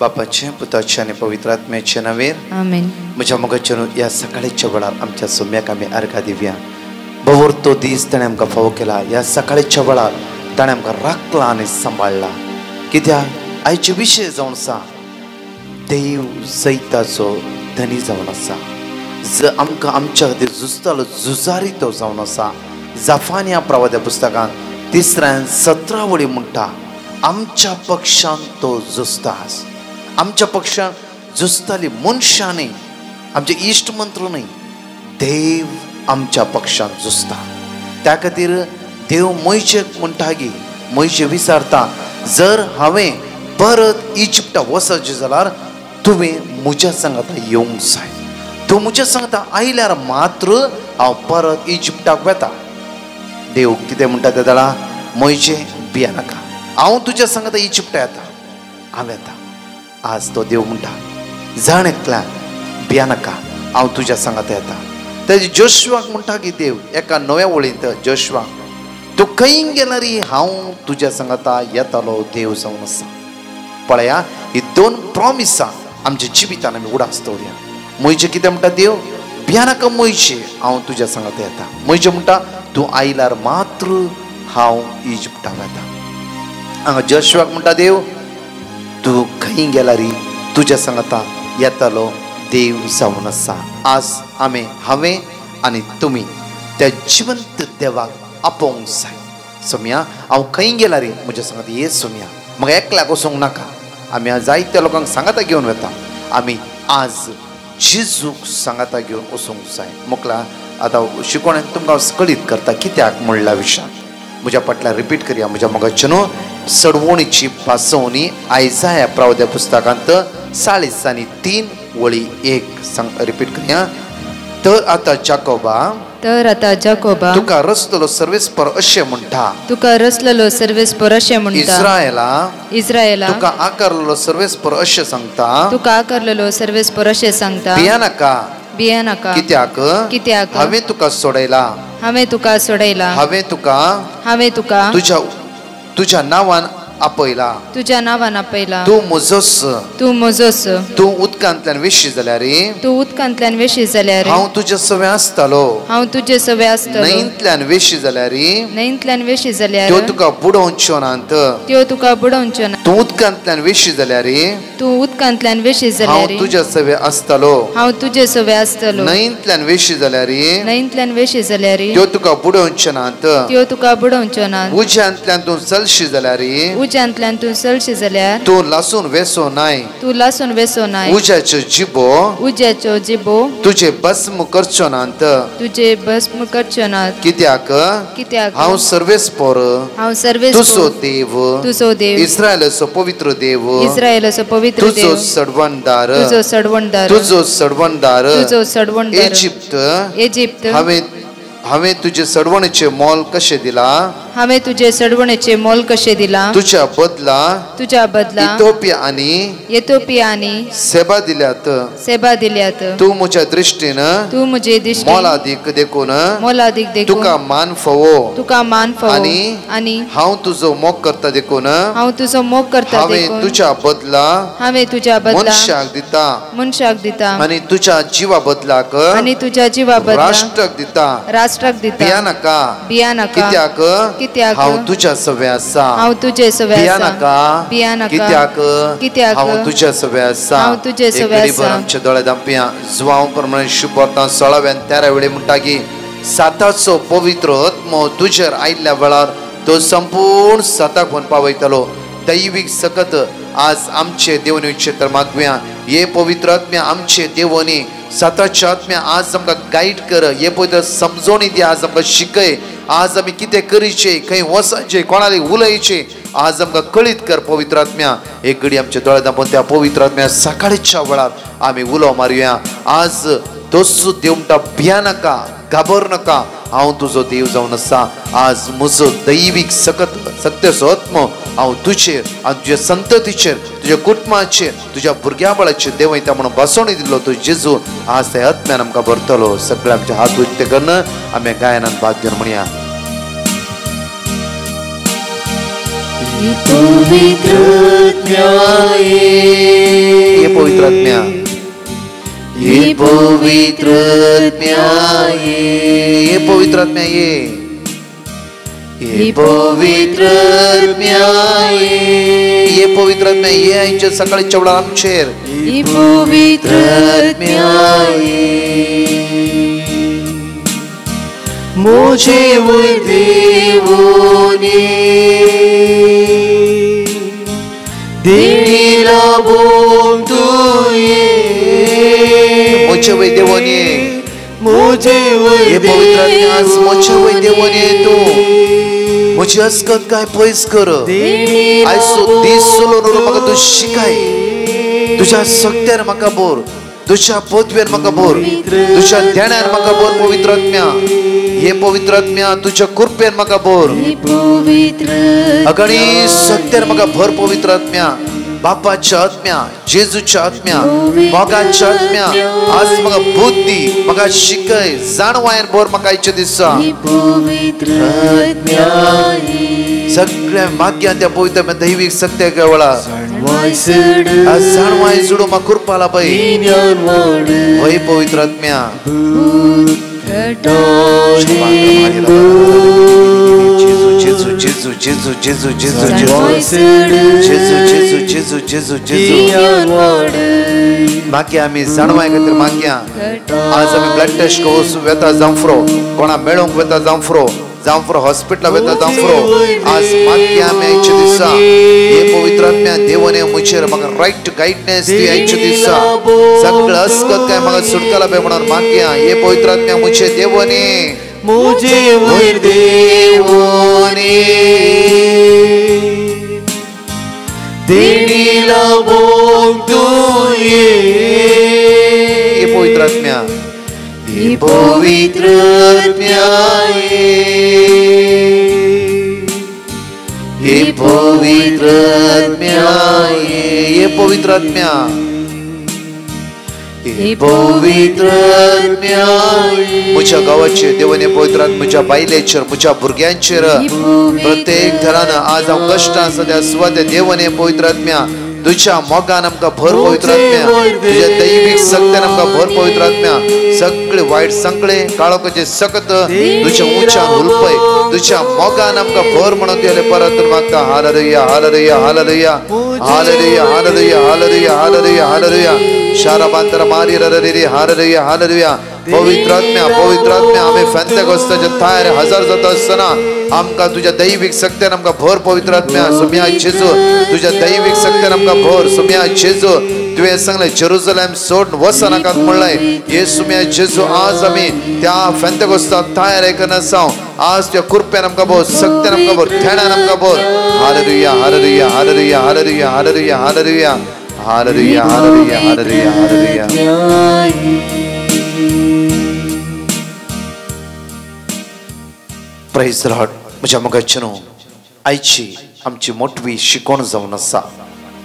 बापाचे पुताचे आणि पवित्र आत्म्याचे नावेर आमेन. म्हज्या मोगाचेर या सकाळच्या वेळार आमच्या सोम्याक आमी अर्घा दिवया. बवर तो दीस ताणें आमकां फावो केला. ह्या सकाळच्या वेळार ताणें आमकां राखला आनी सांबाळला. कित्याक आयचे विशय जावन आसा देव सैताचो धनी जावन आसा. आमकां आमच्या खातीर झुजतालो झुजारी तो जावन आसा. जाफानिया प्रवाद्या पुस्तकांत 3:17 वळी म्हणटा आमच्या पक्षान तो झुजतास. आमच्या पक्षान झुजताली मनशां न्ही, आमचे इश्ट मंत्र न्ही, देव आमच्या पक्षान झुजता. त्या खातीर देव मोयशेक म्हणटा की मोयशे विचारता जर हांवें परत इजिप्टा वचचें जाल्यार तुवें म्हज्या सांगाता येवंक जाय. तूं म्हज्या सांगाता आयल्यार मात्र हांव परत इजिप्टाक वेता. देव कितें म्हणटा त्या वेळा मोयशे भिया नाका, हांव तुज्या सांगाता इजिप्टा येता, हांव येता. आज तो देव म्हणटा जाण एकल्यान भिया नाका, हांव तुज्या सांगाता येता. तेजे जोशुआक म्हणटा की देव एका नव्या वळींत जोशुआ तूं खंय गेल्यार हांव तुज्या सांगाता येतालो देव जावन आसा. पळया ही 2 प्रॉमिसां आमच्या जिवितान आमी उडास दवरया. मोयशे कितें म्हणटा देव भिया नाका मोयशे, हांव तुज्या सांगाता येता. मोयशे म्हणटा तूं आयल्यार मात्र हांव इजिप्टाक येता. हांगा जोशुआक म्हणटा देव तूं खंय गेल्यार तुज्या सांगाता येतालो देव जावन आसा. आज हांवें आनी तुमी त्या जिवंत देवाक आपोवंक जाय. सोम्या हांव खंय गेल्यार म्हज्या सांगाता ये सोम्या, म्हाका एकल्याक वचोंक नाका. आमी आज जायत्या लोकांक सांगाता घेवन वता. आमी आज जेजूक सांगाता घेवन वचोंक जाय. मोकला आतां शिकोवण्यान तुमकां कळीत करता कित्याक म्हणल्या विशयान. म्हज्या फाटल्यान रिपीट करया. म्हज्या मोगाचें न्हू सडवणीची पासवणी आयजाया प्रवाद्या पुस्तकांत 40:3 वळी 1 रिपीट करया. तर आतां जाकोबा तुका रचलेलो सर्वेस्पर अशें म्हणटा. तुका रचलेलो सर्वेस्पर अशें म्हणटा. इस्रायेला तुका आकारलेलो सर्वेस्पर अशें सांगता. तुका आकारलेलो सर्वेस्पर अशें सांगता. भिया नाका. कित्याक हांवें तुका सोडयला. हांवें तुका तुज्या नांवान आपयला. तूं मोजोस. तूं उदकांतल्यान वेशी जाल्यार हांव तुजे सवे आसतालो. न्हंयतल्यान वेशी जाल्यार त्यो तुका बुडोवच्यो नात. तूं उदकांतल्यान वेशी जाल्यार हांव तुजे सवे आसतालो. न्हंयतल्यान वेशी जाल्यार त्यो तुका बुडोवच्यो नात. उज्यांतल्यान तूं चलशी जाल्यार तूं लासून वेसो नाय. उज्याच्यो जिबो तुजे भस्म करच्यो नात. कित्याक हांव सर्वेस्पर तुजो देव इस्रायेलाचो पवित्र देव तुजो सडवणदार इजिप्त हांवें तुजे सडवणेचे मोल कशें दिला. तुज्या बदला इथिओपिया आनी सेबा दिल्यात. तूं म्हज्या दृश्टीन मोलादीक देखून तुका मान फावो आनी हांव तुजो मोग करता देखून हांवें तुज्या बदला मनशाक दिता आनी तुज्या जिवा बदलाक राष्ट्राक दिता. भिया नाका. कित्याक हांव तुज्या सवे आसा. भिया नाका. कित्याक हांव तुज्या सवे आसा. आमच्या दोळे धांपया. जुवांव प्रमाणे शुभ वर्तां 16-13 वेळी म्हणटा की साताचो पवित्र आत्मो तुजेर आयिल्ल्या वेळार तो संपूर्ण साताक म्हूण पावयतलो. दैवीक सकत आज आमचे देवनी क्षेत्र मागुया. हे पवित्र आत्म्या आमचे देवनी साताच्या आत्म्या आज आमकां गायड कर. हे पवित्र समजोणी दी. आज आमकां शिकय. आज आमी कितें करीचे, खंय वचचे, कोणाली उलयचे आज आमकां कळीत कर पवित्र आत्म्या. एक घडी आमचे दोळे धांपून त्या पवित्र आत्म्या सकाळच्या वेळार आमी उलो मारया. आज तोच देव म्हणटा भिया नाका, घाबर नाका, हांव तुजो देव जावन आसा. आज म्हजो दैवीक सत्याचो आत्मो हांव तुजेर आनी तुज्या संततीचेर तुज्या कुटुंबाचेर तुज्या भुरग्यां बाळाचेर देव वयता म्हणून बसोवणी दिल्लो तो जेजू आज त्या आत्म्यान आमकां भरतलो. सगळे आमचे हात उच्च करून आमी गायनान भाग घेवन म्हणया. ये पवित्र आत्म्या, ये पवित्र आत्म्या, ये पवित्र आत्म्या, ये पवित्र आत्म्या, ये पवित्र आत्म्या, ये आमच्या सकाळच्या वेळा आमचेर ये पवित्र आत्म्या, मुझे वैर देवोनी देणीला बोलतोय, मुझे वैर देवोनी, मुझे ये पवित्र आत्म्या मुझे वैर देवोनी तू मुझे अस्कत काय पयस कर आयसो दीस सोलोन म्हाका तू शिकाय, तुझ्या सक्त्यार म्हाका बोर, तुझ्या पदव्यार म्हाका बोर, तुझ्या ध्यानार म्हाका बोर पवित्र आत्म्या, ये पवित्र आत्म्या तुझ्या कृपेन म्हाका बोर, अगणी सक्त्यार म्हाका भर पवित्र आत्म्या, बापाच्या आत्म्या, जेजूच्या आत्म्या, मोगाच्या आत्म्या आज म्हाका बुद्धी म्हाका शिकय, जाणवायन बोर म्हाका आयच्या दिसा सगळ्या माग्या त्या पवित्र दैविक सत्या वेळा जाणवाय जुडो म्हाका कृपाला पय वय पवित्र आत्म्या जेजू जेजू जेजू जेजू जेजू जेजू जेजू जेजू जेजू जेजू जेजू माग्या आमी जाणवाय खातीर माग्या आज आमी ब्लड टेस्ट करूं वेता जावफ्रो कोणा मेळोंक वेता जावफ्रो हॉस्पिटल वेता जावफ्रो आज माग्या आमी आयच्या दिसा हे पवित्र आत्म्या देवाने मुझेर म्हाका राईट गायडनेस दी आयच्या दिसा सगळं अस्कत काय म्हाका सुटकाला बे म्हणून माग्या हे पवित्र आत्म्या मुझे देवाने मुझे वैर देवोनी देणीला बोलतोय, ये पवित्र आत्म्या, ये पवित्र आत्म्या, ये पवित्र आत्म्या, ये पवित्र आत्म्या, ये पवित्र आत्म्या मुझ्या गावाचेर देवाने पवित्र आत्म्या मुझ्या बायलेचेर मुझ्या भुरग्यांचेर प्रत्येक घरान आज हांव कश्टां सद्या सुवाते देवाने पवित्र आत्म्या तुझ्या मोगान आमकां भर पवित्र आत्म्या तुझ्या दैविक सक्त्यान आमकां भर पवित्र आत्म्या सगळे वायट संकळे काळोखाचे सकत तुझ्या उंचान उलपय तुझ्या मोगान आमकां भर म्हणून तुवें परत मागता हालेलुया हालेलुया हालेलुया हालेलुया हालेलुया हालेलुया हालेलुया हालेलुया शाराबांतर मारी रररी हालेलुया हालेलुया पवित्र आत्म्या आम्ही फेंतेकोस्ताच्या थायर हजर जाता आसतना आमकां तुझ्या दैविक सक्त्यान आमकां भर पवित्र आत्म्या सुम्या जेजू तुझ्या दैविक सक्त्यान आमकां भर सुम्या जेजू तुवें सांगलें जेरुसलेम सोड वचनाकात म्हणलें हे सुम्या जेजू आज आमी त्या फेंतेकोस्ता थायर आयकना आसां आज तुझ्या कृपेन आमकां भर सक्त्यान आमकां भर ध्यानान आमकां भर हालेलुया हालेलुया हालेलुया हालेलुया हालेलुया हालेलुया हालेलुया हालेलुया हालेलुया हालेलुया प्रेज द लॉर्ड म्हज्या मोगाचेनो आयची आमची मोठवी शिकोण जावन आसा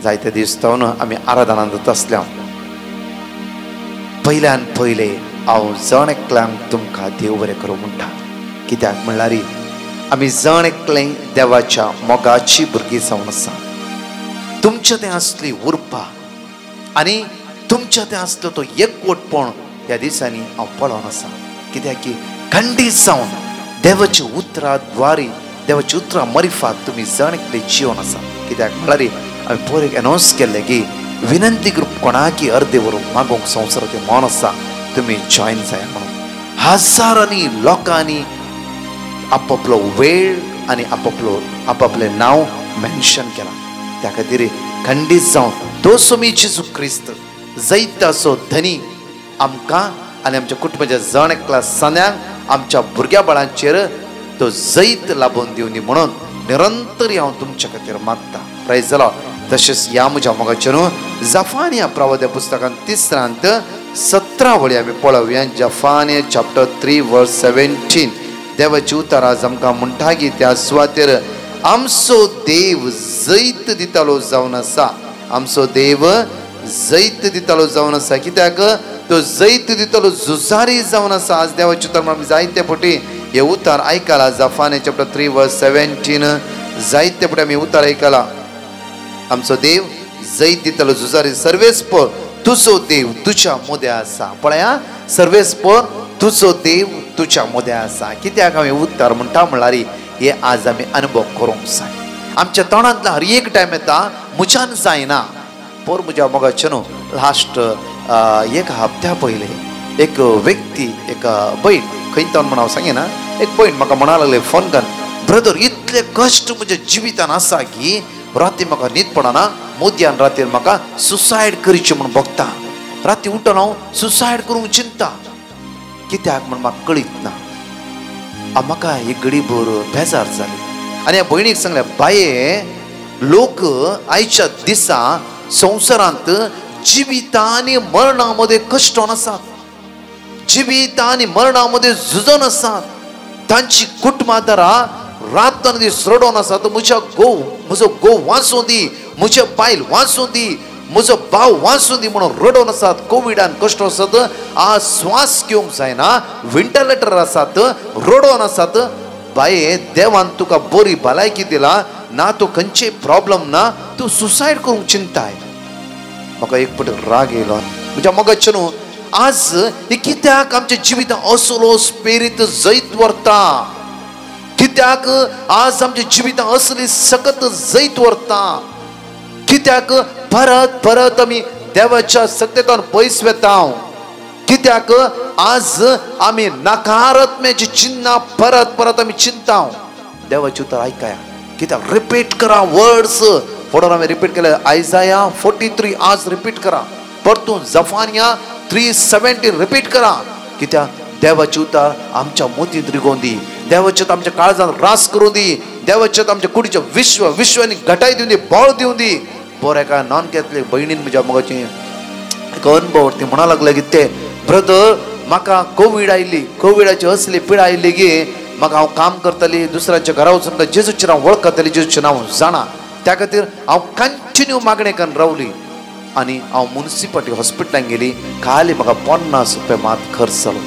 जायते दीस जावन आमी आराधनांत वता आसल्या पयल्यान पयले हांव जण एकल्यांक तुमकां देव बरें करूं म्हणटा कित्याक म्हणल्यार आमी जण एकलें देवाच्या मोगाची भुरगीं जावन आसा तुमचें तें असली उरपा आनी तुमचें तें असलो तो एकवटपण ह्या दिसांनी हांव पळोवन आसा कित्याक की खंडीत जावन देवाची उतरां द्वारी देवाची उतरां मरिफात तुमी जण एकले जिवन आसा कित्याक म्हळ्यार हांवें पयर एनावन्स केल्लें की विनंती करून कोणाकी अर्दे वरून मागोवंक संवसाराचें मन आसा तुमी जॉयन जाया म्हणून हजारांनी लोकांनी आपापलो वेळ आनी आपापलें नांव मेन्शन केलां त्या खातीर खंडीत जावन तो सोमी जेजू क्रिस्त जैत असो धनी आमकां आनी आमच्या कुटुंबाच्या जण एकल्या सण्यांक आमच्या भुरग्या बाळांचेर तो जैत लाभून दिवनी म्हणून निरंतर हांव तुमच्या खातीर मागता प्रेज द लॉर्ड तशेंच ह्या म्हज्या मोगाचेर जफानिया प्रवाद्या पुस्तकांत 3:17 वळी आमी पळोवया जफानिया चॅप्टर 3 वर्स 17 देवाची उतर आज आमकां म्हणटा की त्या सुवातेर आमचो देव जैत दितालो जावन आसा आमचो देव जैत दितालो जावन आसा कित्याक तो जैत दितालो जुजारी जावन आसा आज देवाचे उतर आमी जायते फावटी हे उतर आयकला जफानिया चॅप्टर 3 वर्स 17 जायते पुढे आम्ही उतार ऐकला. आमचो देव जैत दितलो झुजारी सर्वेस्पर तुझो देव तुझ्या मोद्या आसा. पळया सर्वेस्पर तुझो देव तुझ्या मोद्या आसा. कित्याक आम्ही उत्तर म्हणटा म्हणल्यार हे आज आम्ही अनुभव करूंक जाय. आमच्या तोंडांतला हर एक टायम येता मुच्यान जायना. पर म्हज्या मोगाचे न्हू लास्ट एक हप्त्या पयले एक व्यक्ती एक बहीण खंय तो म्हणून हांव सांगेना एक बहीण म्हाका म्हणा लागले फोन करून ब्रदर इतले कश्ट म्हज्या जिवितान आसा की राती म्हाका न्हीद पडना. मोदयान रातीर म्हाका सुसायड करचें म्हूण बगता. राती उठून हांव सुसायड करूंक चिंता. कित्याक म्हूण म्हाका कळीत ना. म्हाका एक गडीभर बेजार जाली आनी ह्या भयणीक सांगलें बाये लोक आयच्या दिसा संवसारांत जिविता आनी मरणा मदें कश्टोन आसात. जिविता आनी मरणा मदें झुजोन आसात. तांची कुटुंबादारां रातन दीस रडोन आसात. म्हजो घोव वाचूं दी, म्हजे बायल वाचूं दी, म्हजो भाव वाचूं दी म्हणून रडोन आसात. कोविडान कश्ट आसात. आज श्वास घेवंक जायना. व्हेंटिलेटर आसात. रडोन आसात. बाये देवान तुका बरी भलायकी दिला ना. तूं खंयचेय प्रॉब्लेम ना. तूं सुसायड करूंक चिंताय. म्हाका एक पट राग येयलो. म्हज्या मोगाचे न्हू आज कित्याक आमच्या जिवितांत असलो स्पिरीत जैत व्हरता. कित्याक आज आमच्या जिवितांत असली सकत जैत व्हरता. कित्याक परत परत आमी देवाच्या सत्तेतून पयस वेता. कित्याक आज आमी नकारात्म्याची चिन्ह परत परत आमी चिंता. देवाची उतर आयकाया. कित्याक रिपीट करा वर्ड्स. फुडोन आमी रिपीट केले आयजाया 43 आज रिपीट करा. परतून जफानिया 3:17 रिपीट करा. कित्याक देवाची उतर आमच्या मोतींत रिगोवन दी. देवाचे आमच्या काळजांत रास करूं दी. देवाचे आमच्या कुडीचे विश्वानी घटाय दिवन दी. बळ दिवन दी. बरें एका नॉन कॅथलीक भयणीन म्हज्या मोगाची एक अनुभव ती म्हणा लागले की ते ब्रदर म्हाका कोविड आयली. कोविडाची असली पिडा आयली की म्हाका हांव काम करतली दुसऱ्याच्या घरा वचून जेजूचेर हांव वळखतली. जेजूचें नांव जाणा. त्या खातीर हांव कंटिन्यू मागणें करून रावली. आनी हांव म्युनिसिपालिटी हॉस्पिटलांत गेली. खाली म्हाका 50 रुपया मात खर्च जालो.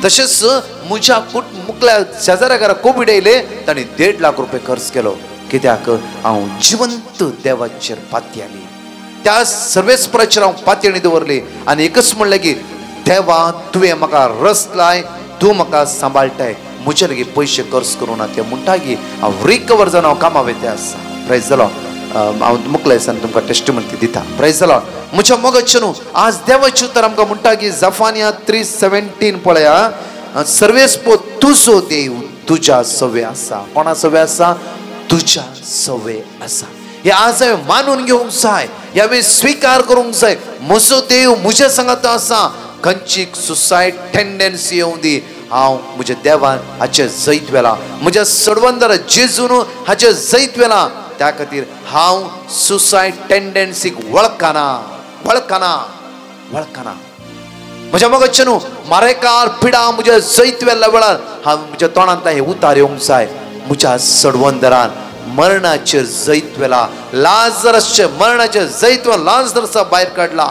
तशेंच म्हज्या मुखल्या शेजाऱ्या घरा कोविड आयले ताणें 1.5 लाख रुपया खर्च केलो. कित्याक हांव जिवंत देवाचेर पातयेली. त्या सर्वेस्पराचेर हांव पातयेणी दवरली आनी एकच म्हणलें की देवा तुवें म्हाका रस लाय. तूं म्हाका सांबाळटाय. म्हजे लेगीत पयशे खर्च करूं ना. ते म्हणटा की हांव रिकवर जावन हांव कामां वेते आसा. Praise the Lord. हांव मुखल्या दिसान तुमकां टेस्टिमनी दिता. Praise the Lord. म्हज्या मोगाचे न्हू आज देवाची उतर आमकां म्हणटा की जफानिया 3:17 पळया सर्वेस्पो तुजो देव तुज्या सवे आसा. कोणा सवे आसा? तुज्या सवे आसा. हे आज हांवें मानून घेवंक जाय. हे हांवें स्विकार करूंक जाय. म्हजो देव म्हज्या सांगात आसा. खंयचीक सुसायड टेंडन्सी येवं दी. हांव म्हज्या देवान हाचे जैत वेला. म्हज्या सडवंदर जेजून हाचे जैत वेला. त्या खातीर हांव सुसायड टेंडन्सीक वळखना. म्हज्या मोगाचे न्हू मारेकार पिडा म्हज्या जैत वेल्ल्या वेळार हांव म्हज्या तोंडांतल्यान हे उतार येवंक जाय. म्हज्या सडवंदरान मरणाचेर जैत वेला. लाजरसचे मरणाचे जैतवन लाजरसा भायर काडला.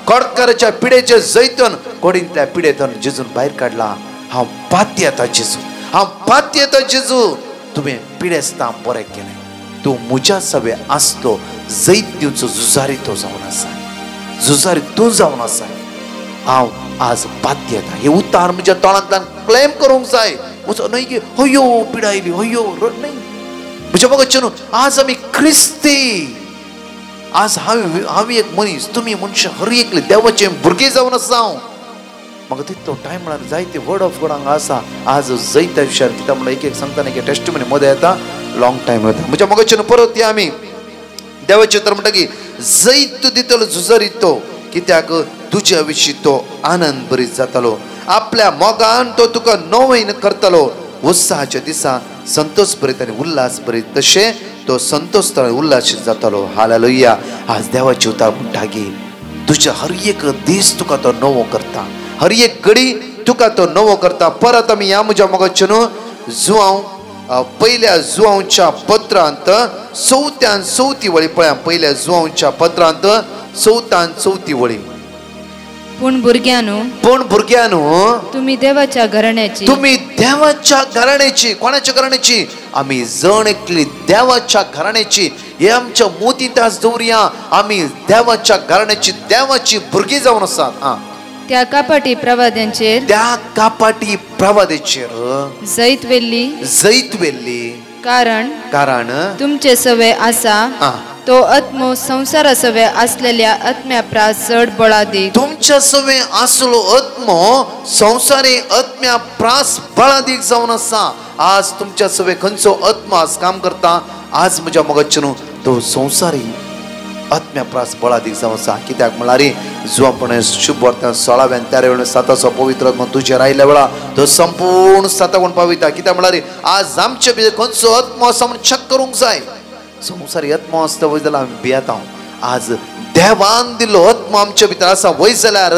कोडकाराच्या पिडेचे जैतवन कोडींतल्या पिडेतून जेजून भायर काडला. हांव पातयेता जेजू. हांव पातयेता जेजू. तुवें पिडेस्तां बरें केलें. तूं म्हज्या सवे आसलो जैत दिवचो झुजारी तो जावन आसा. झुजारी तूं जावन आसा. हांव आज पातयेता. हे उतार म्हज्या तोंडांतल्यान क्लेम करूंक जाय. म्हजो न्हय की हयो पिडा आयली हयो रड न्हय. म्हज्या मोगाचे न्हू आज आमी क्रिस्ती. आज हांव एक मनीस तुमी मनशां हर एकले देवाचे भुरगे जावन आसा. म्हाका तितलो टायम म्हळ्यार जायते वर्ड ऑफ गॉड हांगा आसा. आज जैता विशयार कित्याक म्हळ्यार एक सांगतना एक टेस्टिमनी मदें येता लॉंग टायम वता. म्हज्या मोगाचे न्हू परत या आमी देवाचे तर म्हणटा की जैत दितलो झुजारी तो. कित्याक तुज्या विशीं तो आनंद भरीत जातलो. आपल्या मोगान तो तुका नवैन करतलो. उत्साहाच्या दिसा संतोष भरीत आनी उल्हास भरीत तशें तो संतोष उल्हासीत जातलो. हालेलुया. आज देवाची उतार म्हणटा की तुज्या हर एक दीस तुका तो नवो करता. हर एक घडी तुका तो नवो करता. परत आमी या म्हज्या मोगाचे न्हू जुआंव पहिल्या जुआंवच्या पत्रांत 4 वळी पळया. पहिल्या जुआंवच्या पत्रांत 4 वळी. पूण भुरग्यानो तुम्ही देवाच्या घराण्याची. तुम्ही देवाच्या घराण्याची. कोणाच्या घराण्याची? आम्ही जण एकली देवाच्या घराण्याची हे आमच्या मोतीत आज दवरया आम्ही देवाच्या घराण्याची देवाची भुरगी जावन आसात त्या कापाटी प्रवाद्यांचेर त्या कापाटी प्रवादेचेर जैत वेल्ली कारण तुमचे सवय आसा तो आत्मो संसारा सवय असलेल्या आत्म्या प्रास चड बळादीक तुमच्या सवय असलो आत्मो संसारी आत्म्या प्रास बळादीक जावन आसा आज तुमच्या सवय खंयचो आत्मा आज काम करता आज म्हज्या मोगाचें तो संसारी आत्म्या प्रास बळादीक जावन आसा कित्याक म्हळ्यार जुवापणे शुभ वर्तान 16व्या 13व्या 7 पवित्र आत्मा तुजेर आयल्या वेळा तो संपूर्ण 7 कोण पाविता कित्याक म्हळ्यार आज आमचे भितर खंयचो आत्मो आसा म्हूण चेक करूंक जाय संसारी आत्मो आसता वय जाल्यार आमी भियेता आज देवान दिल्लो आत्मो आमच्या भितर आसा वय जाल्यार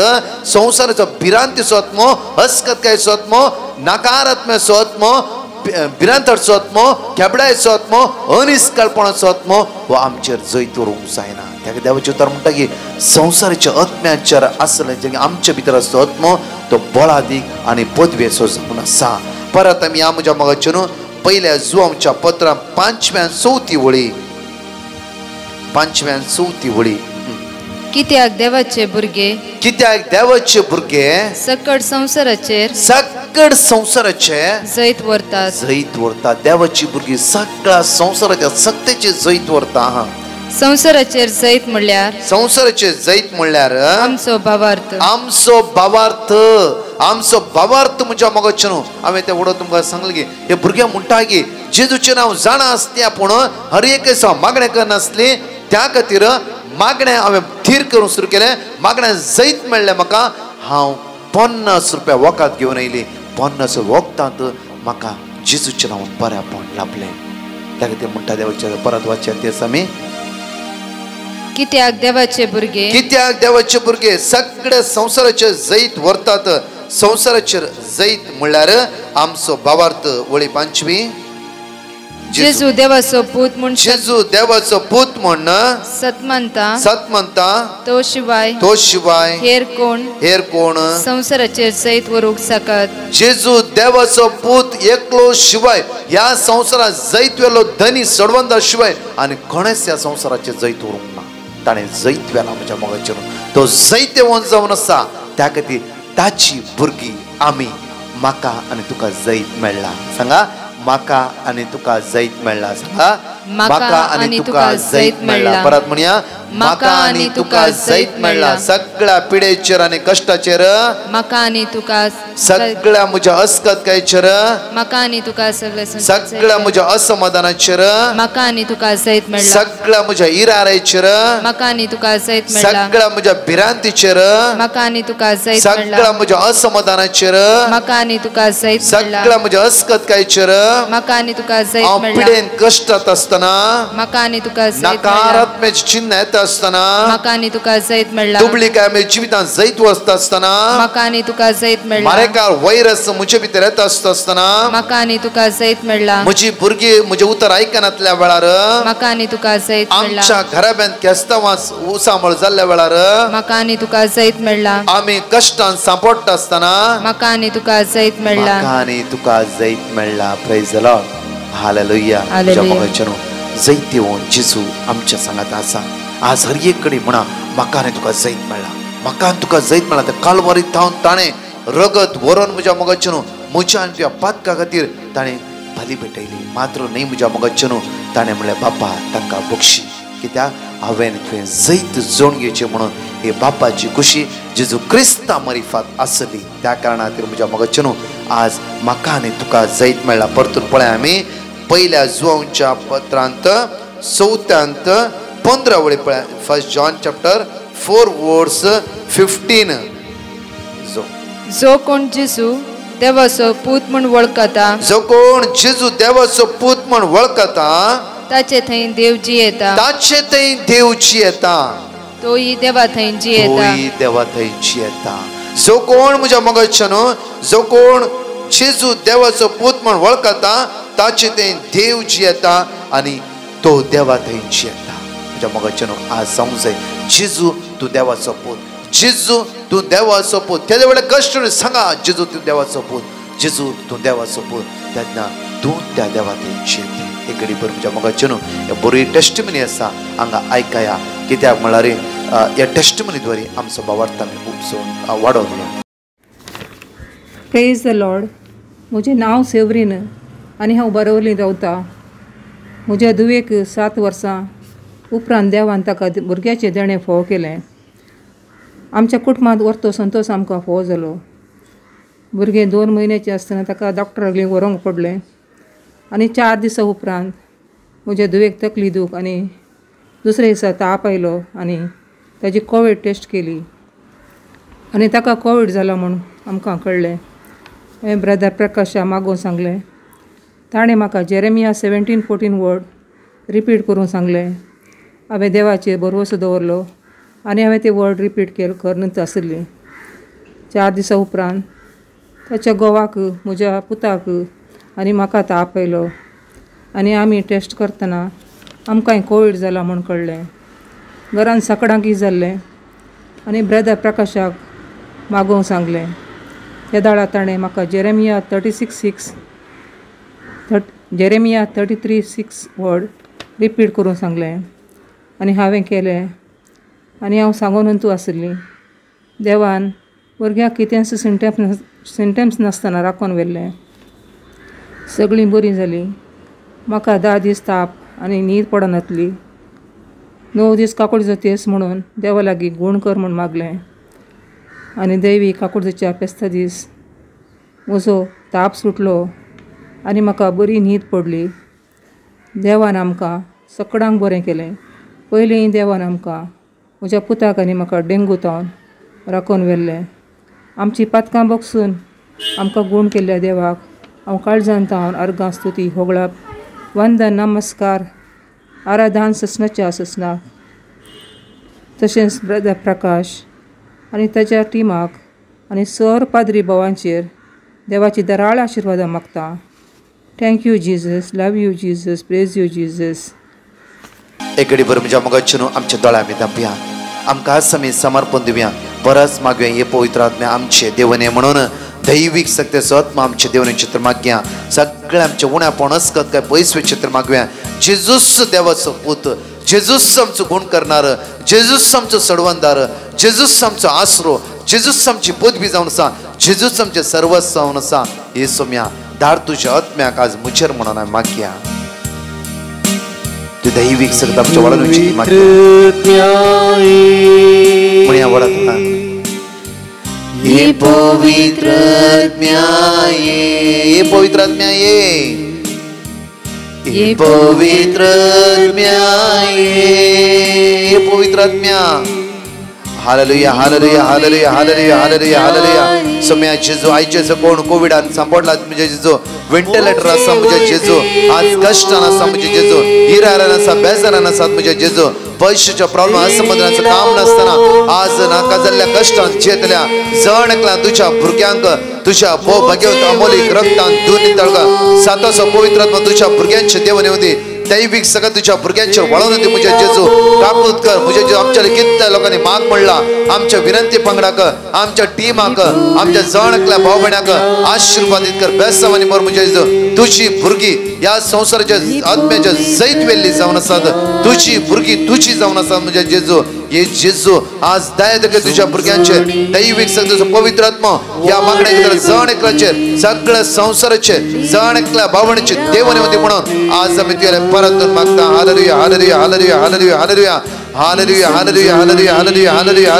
संसाराचो भिरांतीचो आत्मो अस्कतकायेचो आत्मो नकारात्म्याचो आत्मो भिरांताचो आत्मो केबडायचो आत्मो अनिश्काळपणाचो आत्मो हो आमचेर जैत व्हरूंक जायना त्याक देवाचें उतर म्हणटा की संसाराच्या आत्म्याचेर आसले जे आमच्या भितर आसतो आत्मो तो बळादीक आनी पदवेचो जावन आसा परत आमी ह्या म्हज्या मोगाचें पहिल्या जुवांच्या पत्रांत 5व्या 4थी वळी कित्याक देवाचे भुरगे सकट संसाराचे जैत व्हरतात देवाची भुरगीं सगळ्या संसाराच्या सक्तेचे जैत व्हरता संसाराचेर जैत म्हणल्यार आमचो भावार्थ म्हज्या मोगाचें हांवें तें वडो तुमकां सांगलें की हे भुरग्यां म्हणटा की जेजूचें नांव जाणा आसल्या पूण हर एक मागणें करनासली त्या खातीर मागणें हांवें थीर करूंक सुरू केलें मागण्या जैत मेळ्ळें म्हाका हांव 50 रुपया वोकात घेवन येयली 50 वोक्तांत म्हाका जेजूचें नांव बऱ्यापण लाभलें त्या खातीर म्हणटा देवाचें परत वाचन तेच आमी कित्याक देवाचे भुरगे सगळे संसाराचे जैत व्हरतात संसाराचेर जैत म्हणल्यार आमचो भावार्थ वळी 5वी जेजू देवाचो पूत म्हण सतमंता तो शिवाय हेर कोण संसाराचेर जैत व्हरूंक शकत जेजू देवाचो पूत एकलो शिवाय ह्या संसारात जैत वेलो धनी सडवंदा शिवाय आनी कोणेच ह्या संसाराचे जैत व्हरूंक ना ताणें जैत वेला म्हज्या मोगाचेर तो जैत जावन आसा त्या खातीर ताची भुरगीं आमी म्हाका आनी तुका जैत मेळ्ळा सांगा म्हाका आनी तुका जैत मेळ्ळा सांगा म्हाका आनी तुका जैत मेळ्ळा परत म्हणया म्हाका आनी तुका जैत मेळ्ळा सगळ्या पिडेचेर आनी कश्टाचेर म्हाका आनी तुका सगळ्या म्हज्या अस्कतकायेचेर म्हाका आनी तुका सगळ्या म्हज्या असमाधानाचेर म्हाका आनी तुका जैत मेळ्ळा सगळ्या म्हज्या इरारेचेर म्हाका आनी तुका जैत मेळ्ळा सगळ्या म्हज्या भिरांतीचेर म्हाका आनी तुका जैत मेळ्ळा सगळ्या म्हज्या असमाधानाचेर म्हाका आनी तुका जैत मेळ्ळा सगळ्या म्हज्या अस्कतकायेचेर म्हाका आनी तुका जैत मेळ्ळा पिडेन कश्टात असताना म्हाका आनी तुका जैत मेळ्ळा नकारात्म्याची चिन्ह येता असताना म्हाका आनी तुका जैत मेळ्ळा दुबळीकाय म्हज्या जिवितांत जैत वचता असताना म्हाका आनी तुका जैत मेळ्ळा मारेकार वैरस म्हजे भितर येता असताना म्हाका आनी तुका जैत मेळ्ळा म्हजी भुरगीं म्हजें उतर आयकनातल्या वेळार म्हाका आनी तुका जैत मेळ्ळा आमच्या घराब्यांत क्रिस्तांवांस उसामळ जाल्ल्या वेळार म्हाका आनी तुका जैत मेळ्ळा आमी कश्टान सांपडटा असताना म्हाका आनी तुका जैत मेळ्ळा म्हाका आनी तुका जैत मेळ्ळा praise the Lord hallelujah Jait येवन जेजू आमच्या सांगात आसा आज हर एक कडेन म्हणा म्हाका आनी तुका जैत मेळ्ळा म्हाका आनी तुका जैत मेळ्ळा त्या कालवारीत थावन ताणें रगत व्हरून म्हज्या मोगाचें म्हज्या आनी तुज्या पातका खातीर ताणें बली भेटयली मात्र न्ही म्हज्या मोगाचें ताणें म्हणलें बापा तांकां बक्षी कित्याक हांवें तुवें जैत जोडून घेवचें म्हणून हे बापाची खुशी जेजू क्रिस्ता मरिफात आसली त्या कारणा खातीर म्हज्या मोगाचें आज म्हाका आनी तुका जैत मेळ्ळा परतून पळय आमी पहिल्या जुवांच्या पत्रांत 4 15 वळी पळय 1 जॉन चॅप्टर 4 वर्स 15 जो कोण जेजू देवाचो पूत म्हूण वळखता जो कोण जेजू देवाचो पूत म्हूण वळखता ताचे थंय देव जियेता तोय देवा थंय जियेता जो कोण म्हज्या मोगाचें जो कोण जेजू देवाचो पूत म्हूण वळखता ताचे थंय देव जियेता आनी तो देवा थंय जियेता म्हज्या मोगाचें आज जावंक जाय जेजू तूं देवाचो पूत जेजू तूं देवाचो पूत तेदे वेळेर कश्ट सांगा जेजू तूं देवाचो पूत जेजू तूं देवाचो पूत तेन्ना तूं त्या देवाची जेते एक घडी भर म्हज्या मोगाचे न्हू हे बरी टेस्टमनी आसा हांगा आयकया कित्याक म्हळ्यार ह्या टेस्टमनी द्वारे आमचो भावार्थ आमी उपसून वाडोवलो. Praise the Lord. म्हजें नांव सेवरीन आनी हांव बरवली रावतां. म्हज्या धुवेक 7 वर्सां उपरांत देवान ताका भुरग्याचें देणें फोव केलें. आमच्या कुटुंबांत व्हरतो संतोश आमकां फोव जालो. भुरगें 2 म्हयन्याचें आसतना ताका डॉक्टरागेर व्हरूंक पडलें आनी 4 दिसां उपरांत म्हज्या धुवेक तकली दूख आनी दुसऱ्या दिसा ताप आयलो आनी ताजी कोवीड टेस्ट केली आनी ताका कोवीड जाला म्हूण आमकां कळ्ळें. हांवें ब्रदर प्रकाशा मागोवन सांगलें. ताणें म्हाका जेरेमिया 17:14 वर्ड रिपीट करून सांगलें. हांवें देवाचेर भरवोसो दवरलो आनी हांवें ते वर्ड रिपीट करनूच आशिल्ली. 4 दिसां उपरांत ताच्या घोवाक म्हज्या पुताक आनी म्हाका ताप आयलो आनी आमी टेस्ट करतना आमकांय कोवीड जाला म्हूण कळ्ळें. घरान सकाळांक जाल्लें आनी ब्रदर प्रकाशाक मागोवंक सांगलें. त्या दाळा ताणें म्हाका जेरेमिया 33:6 वर्ड रिपीट करून सांगलें आनी हांवें केलें आनी हांव सांगूनूच आशिल्ली. देवान भुरग्याक कितेंच सिंटम्स नासतना राखून व्हेल्लें. सगळीं बरीं जालीं. म्हाका 10 दीस ताप आनी न्हीद पडनासली. 9 दीस काकूळजो तेस म्हणून देवा लागीं गूण कर म्हूण मागलें आनी दैवी काकूळजोच्या पेस्ता दीस म्हजो ताप सुटलो आनी म्हाका बरी न्हीद पडली. देवान आमकां सकाळांक बरें केलें. पयलीं देवान आमकां म्हज्या पुताक आनी म्हाका डेंगू तावन राखून व्हेल्लें. आमची पातकां बगसून आमकां गूण केल्ल्या देवाक हांव काळजान तावन अर्गां स्तुती होगळाप वंदन नमस्कार आराधन ससनाच्या ससनाक. तशेंच ब्रदर प्रकाश आनी ताच्या टिमाक आनी सर पाद्री भावांचेर देवाची दराळ आशिर्वादां मागता. Thank you Jesus. Love you Jesus. Praise you Jesus. एक घडी भर म्हज्या मोगाचे न्हू आमच्या दोळ्या आमी धांपया. आमकां आज आमी समर्पण दिवया. परस मागया हे पवित्र आत्म्या आमचे देवने म्हणून दैवीक सत्याचो आत्मा आमचे देवने चित्र मागया. सगळे आमचे उण्या पणसकत काय पयसवे चित्र मागया. जेजूस देवाचो पूत, जेजूस आमचो गुण करणार, जेजूस आमचो सडवंदार, जेजूस आमचो आसरो, जेजूस आमची पदवी जावन आसा, जेजूस आमचे सर्वस्व जावन आसा. हे सोम्या धाड तुज्या आत्म्याक आज मुचेर म्हणून हांवें मागया. तू दैवीक सगळं आमच्या वळणुची म्हणया वळत ये पवित्र आत्म्या ये पवित्र आत्म्या ये पवित्र आत्म्या ये पवित्र आत्म्या. हालेलुया हालेलुया हालेलुया हालेलुया हालेलुया हालेलुया. सोम्या जेजू आयचे कोण कोविडान सांपडला म्हणजे जेजू वेंटिलेटर आसा म्हणजे जेजू आज कष्टान आसा म्हणजे जेजू हिरारान आसा बेजारान आसात म्हणजे जेजू पयशाच्या प्रॉब्लेम असंबंधाचं काम नसताना आज नाका जाल्ल्या कष्टान जेतल्या जण एकला तुझ्या भुरग्यांक तुझ्या भोव भगवंत अमोलीक रक्तान दूर नितळगा साताचो पवित्र आत्मा तुझ्या भुरग्यांचे देवने होती. दैवीक सगळं तुझ्या भुरग्यांचेर वळोवन दी म्हणजे जेजू काबूत कर म्हणजे जेजू. आमच्या कितल्या लोकांनी माग म्हणला आमच्या विनंती पंगडाक आमच्या टीमाक आमच्या जणकल्या भाव भयणाक आशीर्वादीत कर बेसावानी मोर म्हणजे जेजू. तुझी भुरगी या संसाराच्या आत्म्याच्या जैत वेल्ली जावन आसात. तुझी भुरगी तुझी जावन आसात म्हणजे जेजू. हे जेजू आज दया दे तुझ्या भुरग्यांचे दैवीक सगळं पवित्र आत्मा या मागण्या जण एकल्याचेर सगळ्या संसाराचे जण एकल्या भावनेचे देवने होती म्हणून आज आम्ही तुला परत मागता. हालेलुया हालेलुया हालेलुया हालेलुया हालेलुया हालेलुया हालेलुया हालेलुया हालेलुया हालेलुया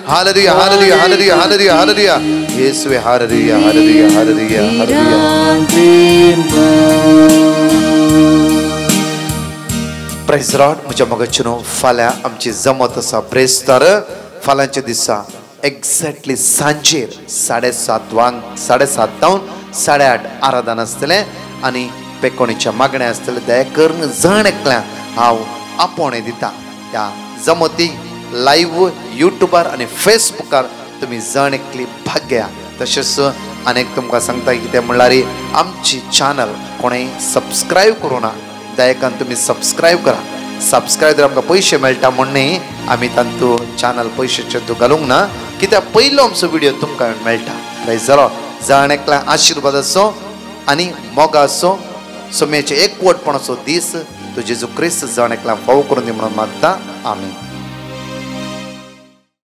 हालेलुया हालेलुया हालेलुया हालेलुया हालेलुया येशुवे हालेलुया हालेलुया हालेलुया हालेलुया. Praise Lord. म्हज्या मोगाचेनो फाल्यां आमची जमत आसा ब्रेस्तार. फाल्यांच्या दिसा एक्झॅक्टली सांजेर 7:30 जावन 8:30 आराधना आसतलें आनी पेकोणीच्या मागण्या आसतले दया करून जण एकल्यांक हांव आपोवणें दिता. ह्या जमतीक लायव्ह युट्यूबार आनी फेसबुकार तुमी जण एकली भाग घेया. तशेंच आनीक तुमकां सांगता कितें म्हणल्यार आमची चॅनल कोणेंय सबस्क्रायब करूं ना दयाकान तुमी सबस्क्रायब करा. सबस्क्रायब जर आमकां पयशे मेळटा म्हणून आमी तांतू चॅनल पयशे घालूंक ना कित्याक पयलो आमचो व्हिडिओ तुमकां मेळटा. Praise the Lord. जण एकल्या आशिर्वाद आसो आनी मोगा आसो. सुम्याचे एकवटपणाचो दीस तो जेजू क्रिस्त जाण एकला फावो करून दी म्हणून मागता आमी